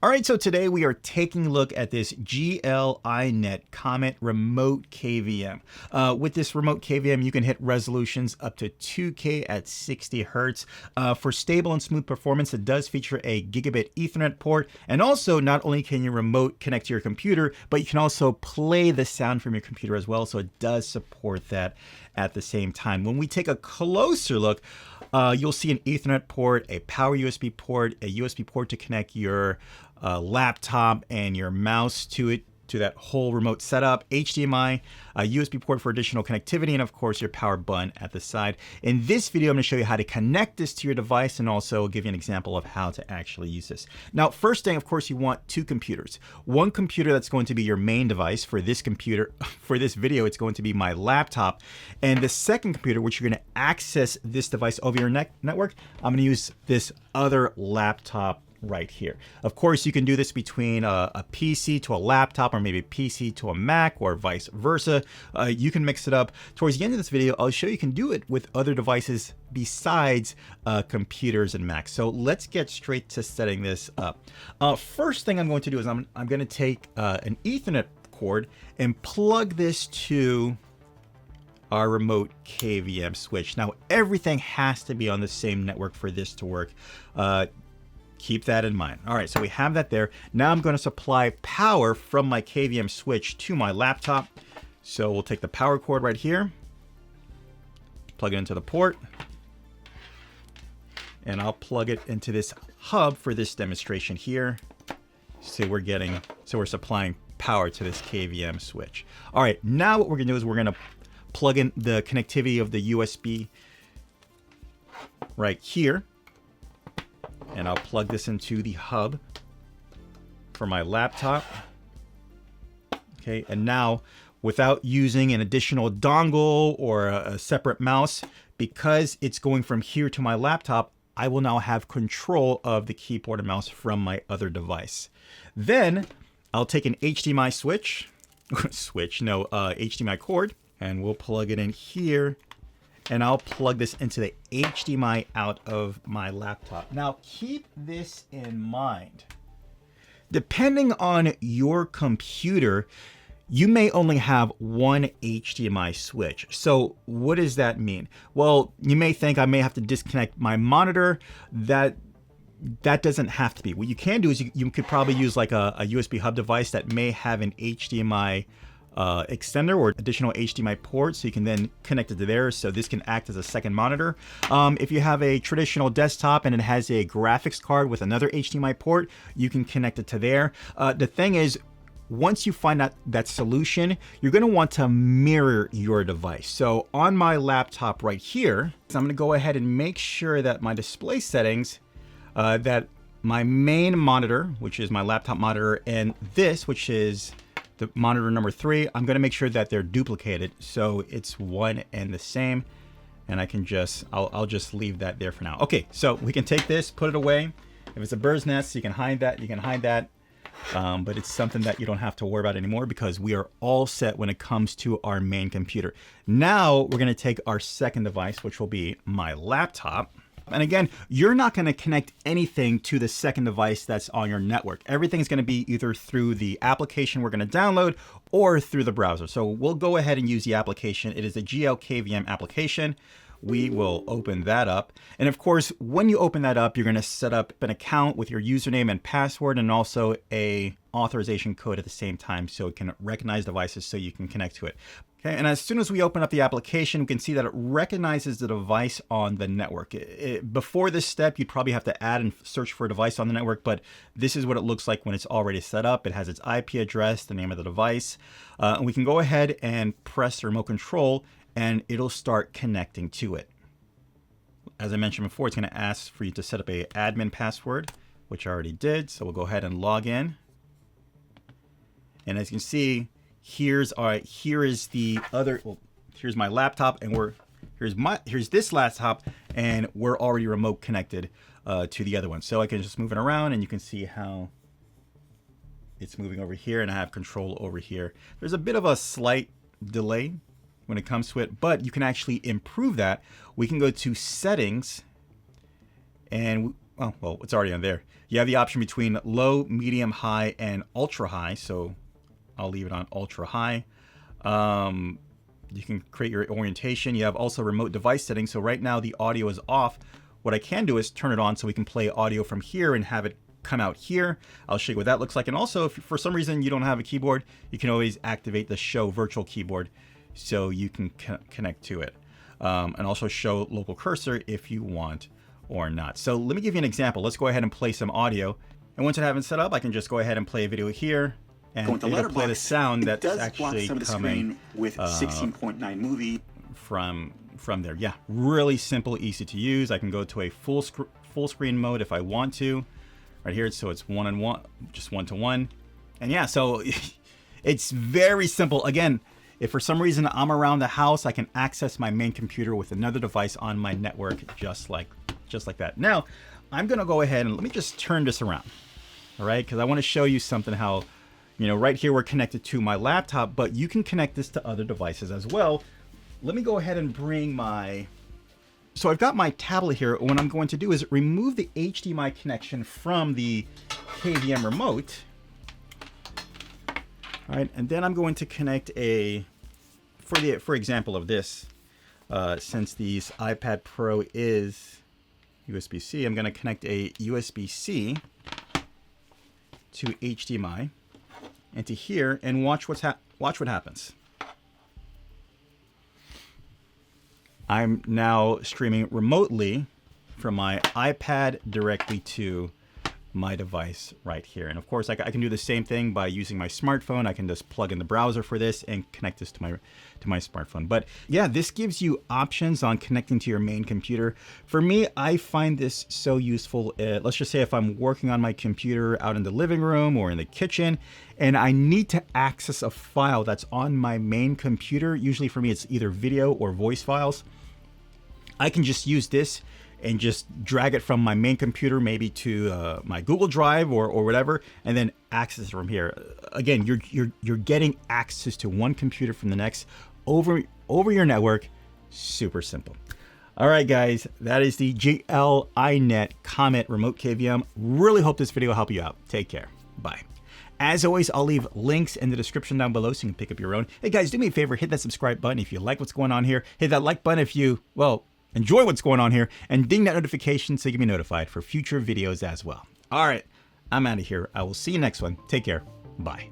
All right, so today we are taking a look at this GL.iNet Comet Remote KVM. With this remote KVM, you can hit resolutions up to 2K at 60 Hertz. For stable and smooth performance, it does feature a gigabit Ethernet port. And also, not only can you remote connect to your computer, but you can also play the sound from your computer as well. So it does support that at the same time. When we take a closer look, you'll see an Ethernet port, a power USB port, a USB port to connect your laptop and your mouse to it, to that whole remote setup, HDMI, a USB port for additional connectivity, and of course your power button at the side. In this video, I'm going to show you how to connect this to your device and also give you an example of how to actually use this. Now, first thing, of course, you want two computers. One computer that's going to be your main device. For this computer, for this video, it's going to be my laptop. And the second computer, which you're going to access this device over your network, I'm going to use this other laptop right here. Of course, you can do this between a PC to a laptop, or maybe a PC to a Mac, or vice versa. You can mix it up. Towards the end of this video, I'll show you can do it with other devices besides computers and Macs. So let's get straight to setting this up. First thing I'm going to do is I'm going to take an Ethernet cord and plug this to our remote KVM switch. Now, everything has to be on the same network for this to work. Keep that in mind. All right, so we have that there. Now I'm going to supply power from my KVM switch to my laptop. So we'll take the power cord right here, plug it into the port, and I'll plug it into this hub for this demonstration here. So we're supplying power to this KVM switch. All right, now what we're going to do is we're going to plug in the connectivity of the USB right here. And I'll plug this into the hub for my laptop. Okay, and now without using an additional dongle or a separate mouse, because it's going from here to my laptop, I will now have control of the keyboard and mouse from my other device. Then I'll take an HDMI HDMI cord, and we'll plug it in here. And I'll plug this into the HDMI out of my laptop. Now, keep this in mind. Depending on your computer, you may only have one HDMI switch. So what does that mean? Well, you may think I may have to disconnect my monitor. That doesn't have to be. What you can do is you could probably use like a USB hub device that may have an HDMI extender or additional HDMI port, so you can then connect it to there, so this can act as a second monitor. If you have a traditional desktop and it has a graphics card with another HDMI port, you can connect it to there. The thing is, once you find that solution, you're going to want to mirror your device. So on my laptop right here, I'm going to go ahead and make sure that my display settings, that my main monitor, which is my laptop monitor, and this, which is the monitor number 3, I'm going to make sure that they're duplicated, so it's one and the same. And I can I'll just leave that there for now. Okay, so we can take this, put it away. If it's a bird's nest, you can hide that. But it's something that you don't have to worry about anymore, because we are all set when it comes to our main computer. Now we're going to take our second device, which will be my laptop. And again, you're not going to connect anything to the second device that's on your network. Everything's going to be either through the application we're going to download or through the browser. So we'll go ahead and use the application. It is the GL KVM application. We will open that up. And of course, when you open that up, you're going to set up an account with your username and password, and also a authorization code at the same time, so it can recognize devices so you can connect to it. Okay, and as soon as we open up the application, we can see that it recognizes the device on the network. Before this step, you'd probably have to add and search for a device on the network, but this is what it looks like when it's already set up. It has its IP address, the name of the device, and we can go ahead and press the remote control, and it'll start connecting to it. As I mentioned before, it's going to ask for you to set up a admin password, which I already did. So we'll go ahead and log in. And as you can see, here's the other. Well, here's my laptop, and here's this laptop, and we're already remote connected to the other one. So I can just move it around, and you can see how it's moving over here, and I have control over here. There's a bit of a slight delay when it comes to it, but you can actually improve that. We can go to settings, and well, it's already on there. You have the option between low, medium, high, and ultra high. So I'll leave it on ultra high. You can create your orientation. You have also remote device settings. So right now the audio is off. What I can do is turn it on so we can play audio from here and have it come out here. I'll show you what that looks like. And also, if for some reason you don't have a keyboard, you can always activate the show virtual keyboard so you can connect to it. And also show local cursor if you want or not. So let me give you an example. Let's go ahead and play some audio. And once I have it set up, I can just go ahead and play a video here. And it'll play the sound that's actually coming with 16.9 movie from there. Yeah, really simple, easy to use. I can go to a full screen mode if I want to. Right here, so it's one-on-one, just one-to-one. And yeah, so it's very simple. Again, if for some reason I'm around the house, I can access my main computer with another device on my network, just like that. Now, I'm gonna go ahead and let me just turn this around, all right? Because I want to show you something how, you know, right here we're connected to my laptop, but you can connect this to other devices as well. Let me go ahead and bring my... So I've got my tablet here. What I'm going to do is remove the HDMI connection from the KVM remote. All right, and then I'm going to connect a, for example of this, since this iPad Pro is USB-C, I'm going to connect a USB-C to HDMI and to here, and watch what happens. I'm now streaming remotely from my iPad directly to my device right here. And of course, I can do the same thing by using my smartphone. I can just plug in the browser for this and connect this to my smartphone. But yeah, this gives you options on connecting to your main computer. For me, I find this so useful. Let's just say if I'm working on my computer out in the living room or in the kitchen, and I need to access a file that's on my main computer. Usually for me, it's either video or voice files. I can just use this and just drag it from my main computer, maybe to my Google Drive or whatever, and then access it from here. Again, you're getting access to one computer from the next over your network. Super simple. All right, guys, that is the GL.iNet Comet Remote KVM. Really hope this video will help you out. Take care. Bye. As always, I'll leave links in the description down below so you can pick up your own. Hey guys, do me a favor, hit that subscribe button if you like what's going on here. Hit that like button if you, well, enjoy what's going on here, and ding that notification so you can be notified for future videos as well. All right, I'm out of here. I will see you next one. Take care. Bye.